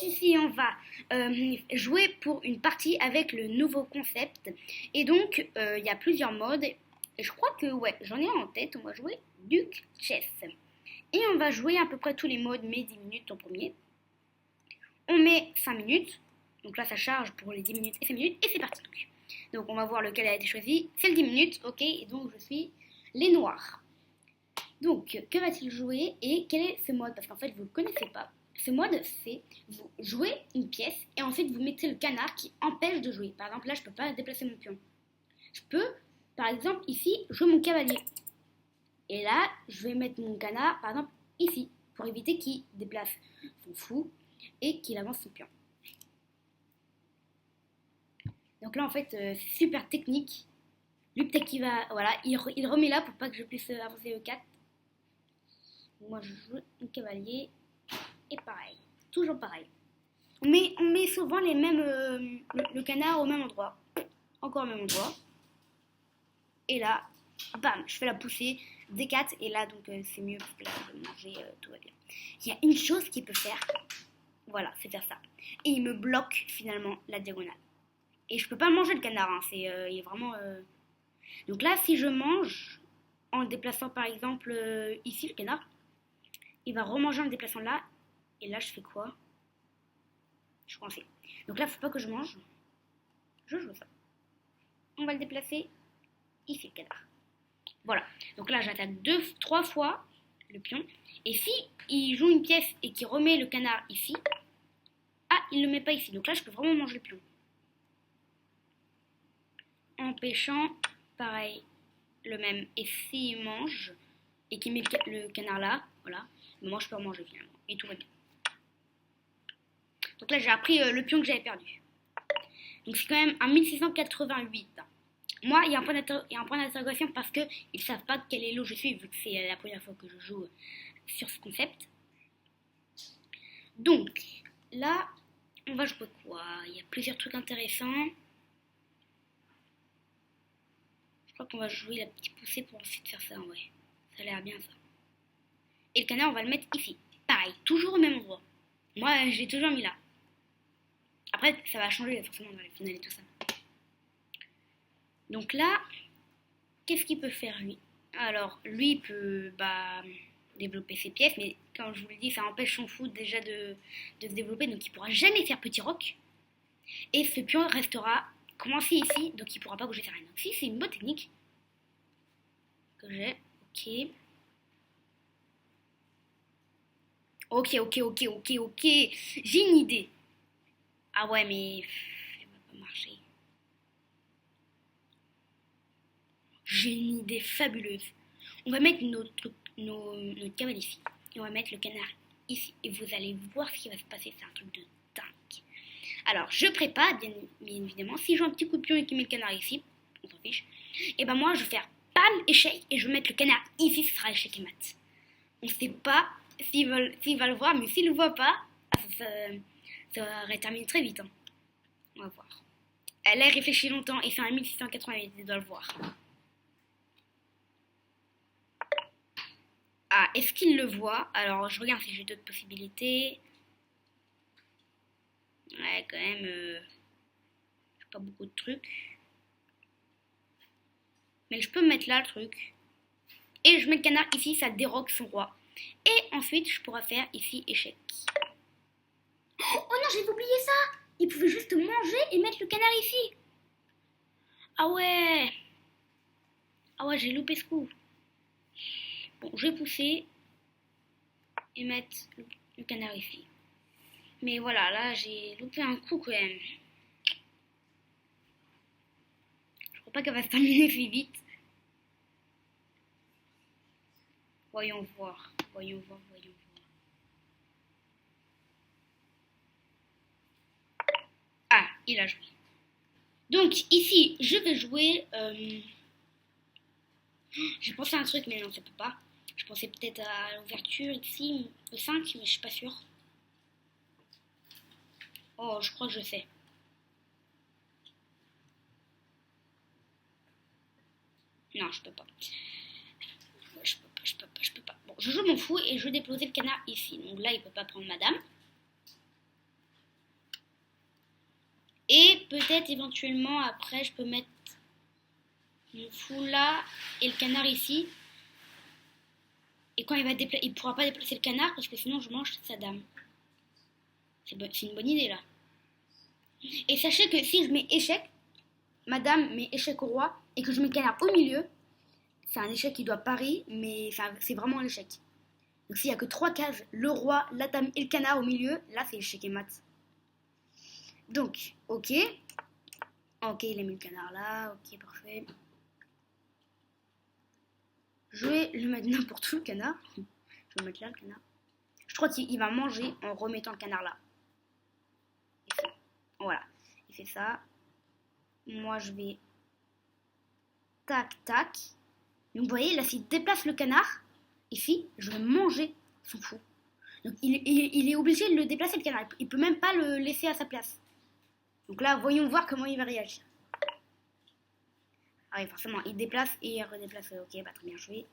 ici on va jouer pour une partie avec le nouveau concept. Et donc il y a plusieurs modes. Et je crois que ouais, j'en ai un en tête. On va jouer Duke Chess. Et on va jouer à peu près tous les modes, mais 10 minutes en premier. On met 5 minutes. Donc là ça charge pour les 10 minutes et 5 minutes. Et c'est parti. Donc on va voir lequel a été choisi. C'est le 10 minutes, ok. Et donc je suis les noirs. Donc que va-t-il jouer et quel est ce mode? Parce qu'en fait vous ne le connaissez pas. Ce mode, c'est vous jouez une pièce et ensuite vous mettez le canard qui empêche de jouer. Par exemple, là, je ne peux pas déplacer mon pion. Je peux, par exemple, ici, jouer mon cavalier. Et là, je vais mettre mon canard, par exemple, ici, pour éviter qu'il déplace son fou et qu'il avance son pion. Donc là, en fait, c'est super technique. Lui, peut-être qu'il va... Voilà, il remet là pour pas que je puisse avancer E4. Moi, je joue mon cavalier... Et pareil, toujours pareil. Mais on met souvent les mêmes, le canard au même endroit. Encore au même endroit. Et là, bam, je fais la poussée D4. Et là, donc, c'est mieux parce que là, je vais manger, tout va bien. Il y a une chose qu'il peut faire. Voilà, c'est faire ça. Et il me bloque finalement la diagonale. Et je peux pas manger le canard. Hein, il est vraiment... Donc là, si je mange, en le déplaçant par exemple ici, le canard, il va remanger en le déplaçant là. Et là, je fais quoi? Je suis coincée. Donc là, il ne faut pas que je mange. Je joue ça. On va le déplacer ici, le canard. Voilà. Donc là, j'attaque 3 fois le pion. Et si il joue une pièce et qu'il remet le canard ici, ah, il ne le met pas ici. Donc là, je peux vraiment manger le pion. Empêchant, pareil, le même. Et s'il mange et qu'il met le canard là, voilà, moi, je peux en manger finalement. Et tout va bien. Donc là, j'ai appris le pion que j'avais perdu. Donc c'est quand même un 1688. Moi, il y a un point d'interrogation parce qu'ils ne savent pas quel elo je suis, vu que c'est la première fois que je joue sur ce concept. Donc, là, on va jouer quoi? Il y a plusieurs trucs intéressants. Je crois qu'on va jouer la petite poussée pour ensuite faire ça, ouais. Ça a l'air bien, ça. Et le canard, on va le mettre ici. Pareil, toujours au même endroit. Moi, j'ai toujours mis là. Après, ça va changer forcément dans les finales et tout ça. Donc là, qu'est-ce qu'il peut faire lui? Alors, lui peut développer ses pièces, mais comme je vous l'ai dit, ça empêche son fou déjà de se développer, donc il ne pourra jamais faire petit roc. Et ce pion restera coincé ici, donc il ne pourra pas bouger sa reine. Donc si, c'est une bonne technique que j'ai. Ok. J'ai une idée. Ah ouais, mais ça va pas marcher. J'ai une idée fabuleuse. On va mettre notre cavale ici. Et on va mettre le canard ici. Et vous allez voir ce qui va se passer. C'est un truc de dingue. Alors, je prépare, bien évidemment. Si je joue un petit coup de pion et qu'il met le canard ici, on s'en fiche. Et ben moi, je vais faire pam, échec. Et je vais mettre le canard ici. Ce sera échec et mat. On ne sait pas s'il va le voir. Mais s'il ne le voit pas, ça va terminer très vite. Hein. On va voir. Elle a réfléchi longtemps et c'est un 1688, il doit le voir. Ah, est-ce qu'il le voit? Alors, je regarde si j'ai d'autres possibilités. Ouais, quand même, j'ai pas beaucoup de trucs. Mais je peux mettre là le truc. Et je mets le canard ici, ça déroque son roi. Et ensuite, je pourrais faire ici échec. Oh non, j'ai oublié ça! Il pouvait juste manger et mettre le canard ici. Ah ouais, j'ai loupé ce coup. Bon, je vais pousser et mettre le canard ici. Mais voilà, là, j'ai loupé un coup quand même. Je crois pas qu'elle va se terminer si vite. Voyons voir. Ah, il a joué. Donc, ici, je vais jouer... J'ai pensé à un truc, mais non, ça peut pas. Je pensais peut-être à l'ouverture ici, le 5, mais je suis pas sûre. Oh, je crois que je sais. Non, je peux pas. Je peux pas. Bon, je joue mon fou et je vais déposer le canard ici. Donc là, il peut pas prendre madame. peut-être éventuellement après je peux mettre mon fou là et le canard ici. Et quand il pourra pas déplacer le canard parce que sinon je mange sa dame. C'est une bonne idée là. Et sachez que si je mets échec, madame met échec au roi et que je mets le canard au milieu, c'est un échec qui doit parier, mais enfin, c'est vraiment un échec. Donc s'il n'y a que 3 cases, le roi, la dame et le canard au milieu, là c'est échec et mat. Donc, ok. Ok, il a mis le canard là, ok, parfait. Je vais le mettre n'importe où le canard. Je vais le mettre là le canard. Je crois qu'il va manger en remettant le canard là. Voilà, il fait ça. Moi je vais... Tac, tac. Donc vous voyez, là s'il déplace le canard, ici, je vais manger son fou. Donc il est obligé de le déplacer le canard. Il peut même pas le laisser à sa place. Donc là, voyons voir comment il va réagir. Ah oui, forcément, il déplace et il redéplace. Ok, bah très bien joué.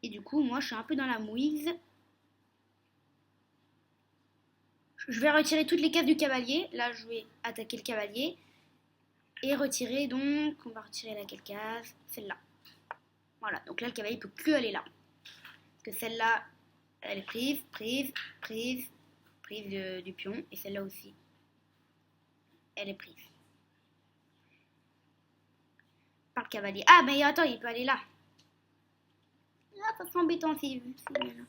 Et du coup, moi, je suis un peu dans la mouise. Je vais retirer toutes les cases du cavalier. Là, je vais attaquer le cavalier. Et retirer, donc, on va retirer laquelle case? Celle-là. Voilà, donc là, le cavalier peut que aller là. Parce que celle-là, elle est prise du pion. Et celle-là aussi, elle est prise. Par le cavalier. Ah, mais attends, il peut aller là. Ah, ça serait embêtant s'il est là.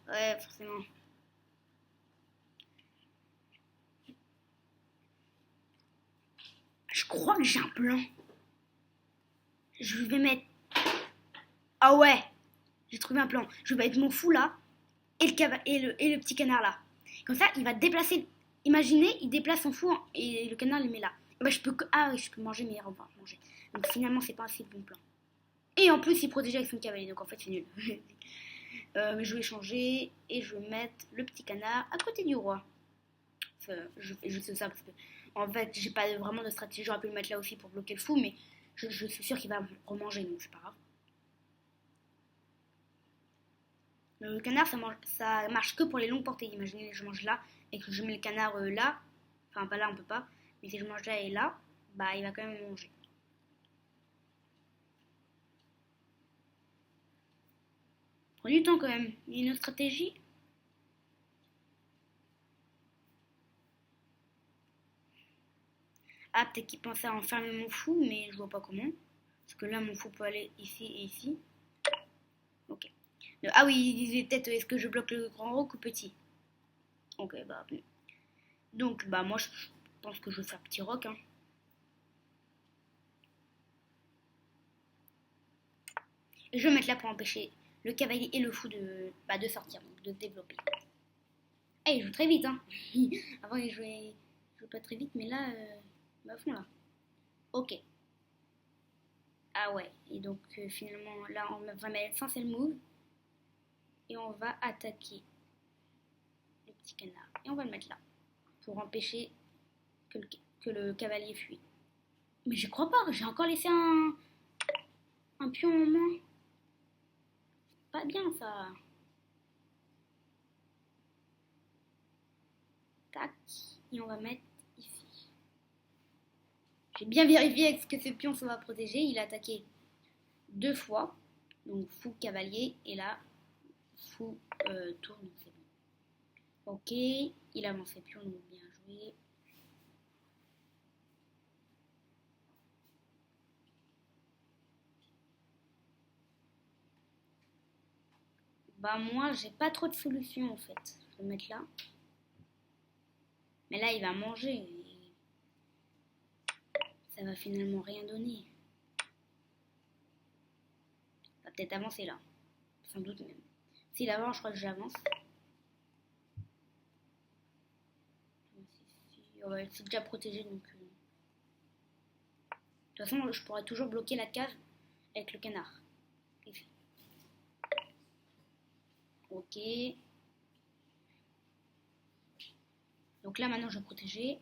Ouais, forcément. Je crois que j'ai un plan. Je vais mettre... Ah ouais, j'ai trouvé un plan. Je vais mettre mon fou là et le petit canard là. Comme ça, il va déplacer... Imaginez, il déplace son fou et le canard le met là. Bah, Ah oui, je peux manger, mais on va manger. Donc finalement, c'est pas assez de bon plan. Et en plus, il protège avec son cavalier, donc en fait, c'est nul. Mais je vais changer et je vais mettre le petit canard à côté du roi. Enfin, je fais juste ça parce que, en fait, j'ai pas vraiment de stratégie. J'aurais pu le mettre là aussi pour bloquer le fou, mais je suis sûre qu'il va remanger, donc c'est pas grave. Le canard, ça marche que pour les longues portées. Imaginez, je mange là et que je mets le canard là. Enfin, pas là, on peut pas. Mais si je mange là et là, bah, il va quand même manger. Prends du temps quand même. Il y a une autre stratégie. Ah, peut-être qu'il pensait à enfermer mon fou, mais je vois pas comment. Parce que là, mon fou peut aller ici et ici. Ok. Ah oui, il disait peut-être est-ce que je bloque le grand roc ou petit? Ok, bah. Donc, bah, moi, je pense que je vais faire petit roc. Hein. Et je vais mettre là pour empêcher le cavalier et le fou de sortir, donc de se développer. Eh, il joue très vite, hein. Avant, il jouait pas très vite, mais là, à fond là. Ok. Ah ouais, et donc finalement, là, on va mettre essentiel move. Et on va attaquer le petit canard. Et on va le mettre là, pour empêcher que le cavalier fuit. Mais je crois pas, j'ai encore laissé un pion en moins. Pas bien ça. Tac, et on va mettre ici. J'ai bien vérifié est-ce que ce pion ça va protéger. Il a attaqué 2 fois. Donc fou cavalier. Et là, fou tourne. C'est bon. Ok, il a avancé pion, donc bien joué. Bah moi, j'ai pas trop de solutions en fait. Je vais le mettre là. Mais là, il va manger. Et ça va finalement rien donner. Il va peut-être avancer là. Sans doute même. S'il avance, je crois que j'avance. Ouais, c'est déjà protégé donc. De toute façon, je pourrais toujours bloquer la case avec le canard. Ici. Ok. Donc là, maintenant, je vais protéger.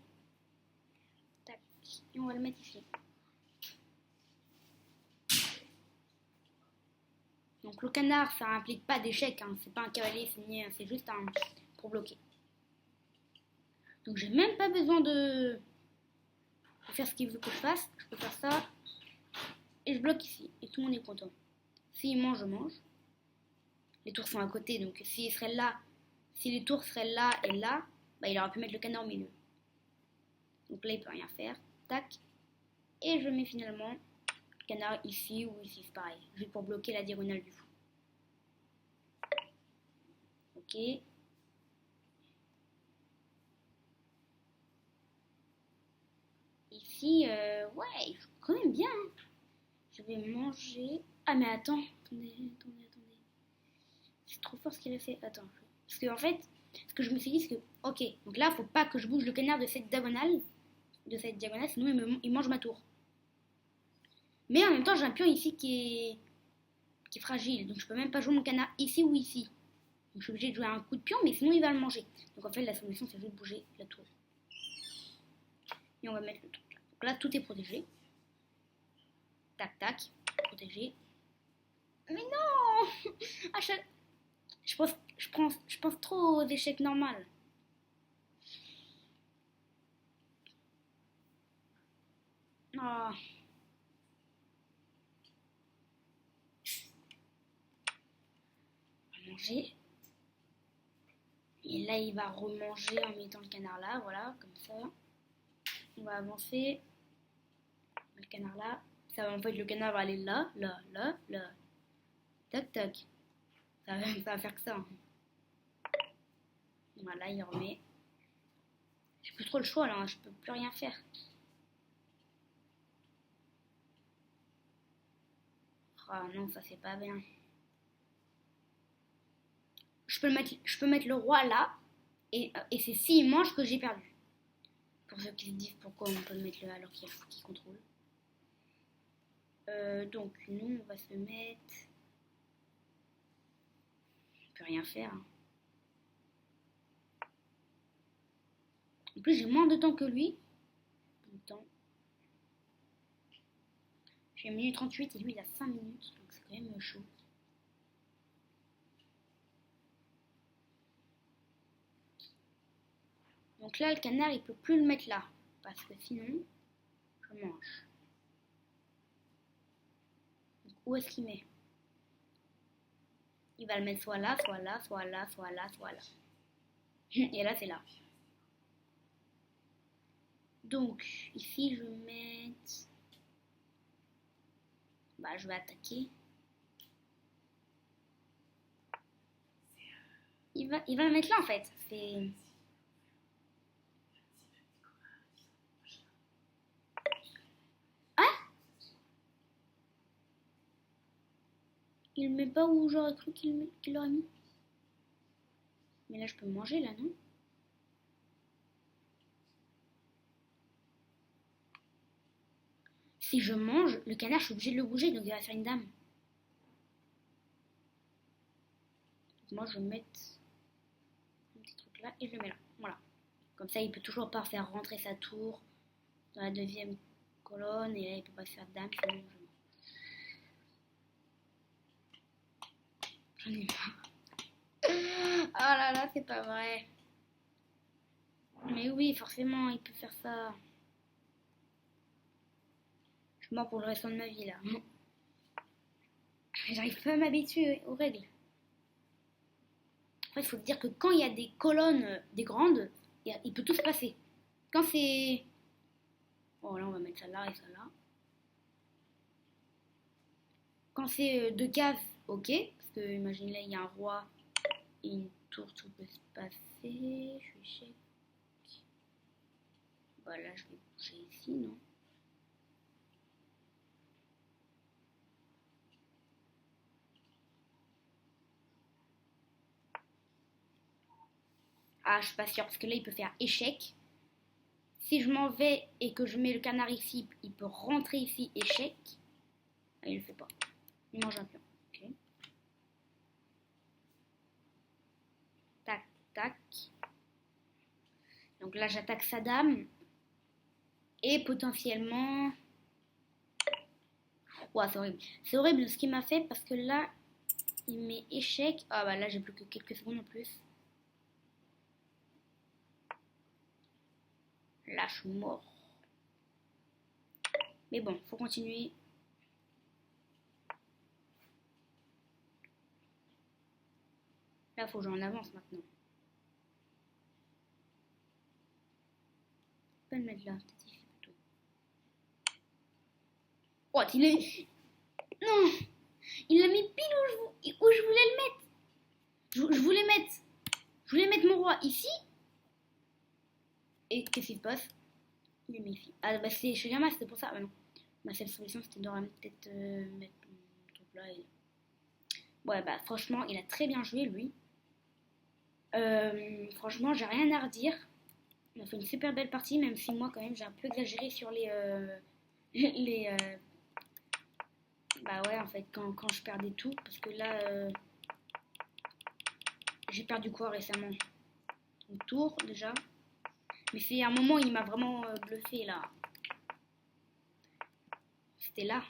Tac. Et on va le mettre ici. Donc le canard, ça implique pas d'échec. Hein. C'est pas un cavalier signé, c'est juste un pour bloquer. Donc j'ai même pas besoin de faire ce qu'il veut que je fasse. Je peux faire ça. Et je bloque ici. Et tout le monde est content. S'il mange, je mange. Les tours sont à côté. Donc s'il serait là, si les tours seraient là et là, bah, il aurait pu mettre le canard au milieu. Donc là, il peut rien faire. Tac. Et je mets finalement le canard ici ou ici. C'est pareil. Juste pour bloquer la diagonale du fou. Ok. Ici, ouais, il joue quand même bien. Hein. Je vais manger. Ah, mais attends. Attendez. C'est trop fort ce qu'il a fait. Attends. Parce que en fait, ce que je me suis dit, c'est que, ok, donc là, faut pas que je bouge le canard de cette diagonale. Sinon il mange ma tour. Mais en même temps, j'ai un pion ici qui est fragile. Donc je peux même pas jouer mon canard ici ou ici. Donc je suis obligée de jouer un coup de pion, mais sinon il va le manger. Donc en fait, la solution, c'est juste de bouger la tour. Et on va mettre le truc là. Donc là, tout est protégé. Tac, tac. Protégé. Mais non à chaque... je pense trop aux échecs normaux. Oh. On va manger. Et là, il va remanger en mettant le canard là, voilà, comme ça. On va avancer. Le canard là. Ça, en fait, le canard va aller là. Tac, tac. Ça va faire que ça. Hein. Voilà, il remet. J'ai plus trop le choix là, hein, je peux plus rien faire. Oh non, ça c'est pas bien. Je peux mettre le roi là, et c'est s'il mange que j'ai perdu. Pour ceux qui se disent pourquoi on peut le mettre là alors qu'il y a le fou qui contrôle. Donc nous, on va se mettre... On peut rien faire. Hein. En plus, j'ai moins de temps que lui. J'ai 1 minute 38 et lui il a 5 minutes, donc c'est quand même chaud. Donc là, le canard, il peut plus le mettre là, parce que sinon, je mange. Donc où est-ce qu'il met? Il va le mettre soit là, soit là, soit là, soit là, soit là. Et là, c'est là. Donc, ici, je vais mettre... Bah, je vais attaquer. Il va le mettre là, en fait. C'est... Ah! Il met pas où j'aurais cru qu'il l'aurait mis. Mais là, je peux manger, là, non? Si je mange, le canard, je suis obligée de le bouger, donc il va faire une dame. Donc moi, je vais mettre un petit truc là et je le mets là. Voilà. Comme ça, il peut toujours pas faire rentrer sa tour dans la deuxième colonne et là, il peut pas se faire dame, sinon j'en ai marre. Oh là là, c'est pas vrai. Mais oui, forcément, il peut faire ça. Je suis mort pour le restant de ma vie là. J'arrive pas à m'habituer aux règles. En fait, il faut dire que quand il y a des colonnes, des grandes, il peut tout se passer. Quand c'est... Oh là, on va mettre ça là et ça là. Quand c'est 2 cases, ok. Parce que, imaginez là, il y a un roi et une tour, tout peut se passer. Je suis échec. Bah là, je vais bouger ici, non? Ah, je suis pas sûre, parce que là, il peut faire échec. Si je m'en vais et que je mets le canard ici, il peut rentrer ici, échec. Ah, il le fait pas. Il mange un pion. Ok. Tac, tac. Donc là, j'attaque sa dame. Et potentiellement... Ouah, c'est horrible. C'est horrible ce qu'il m'a fait parce que là, il met échec. Ah bah là, j'ai plus que quelques secondes en plus. Là, je suis mort. Mais bon, faut continuer. Là, faut que j'en avance maintenant. Pas le mettre là, peut-être ici plutôt. Oh, il est... Non, il l'a mis pile où je voulais le mettre. Je voulais mettre mon roi ici. Et qu'est-ce qui se passe? Il est méfié. Ah bah c'est Shigama, c'était pour ça. Ah, non. Ma seule solution c'était de peut-être mettre mon truc là. Ouais bah franchement il a très bien joué lui. Franchement j'ai rien à redire. On a fait une super belle partie même si moi quand même j'ai un peu exagéré sur les... les bah ouais en fait quand je perdais tout. Parce que là j'ai perdu quoi récemment? Mon tour déjà. Mais c'est un moment où il m'a vraiment bluffé là. C'était là.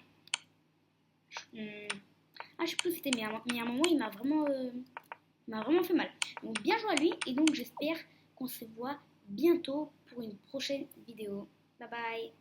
Ah, je sais plus où c'était, mais à un moment, il m'a vraiment fait mal. Donc, bien joué à lui, et donc j'espère qu'on se voit bientôt pour une prochaine vidéo. Bye bye!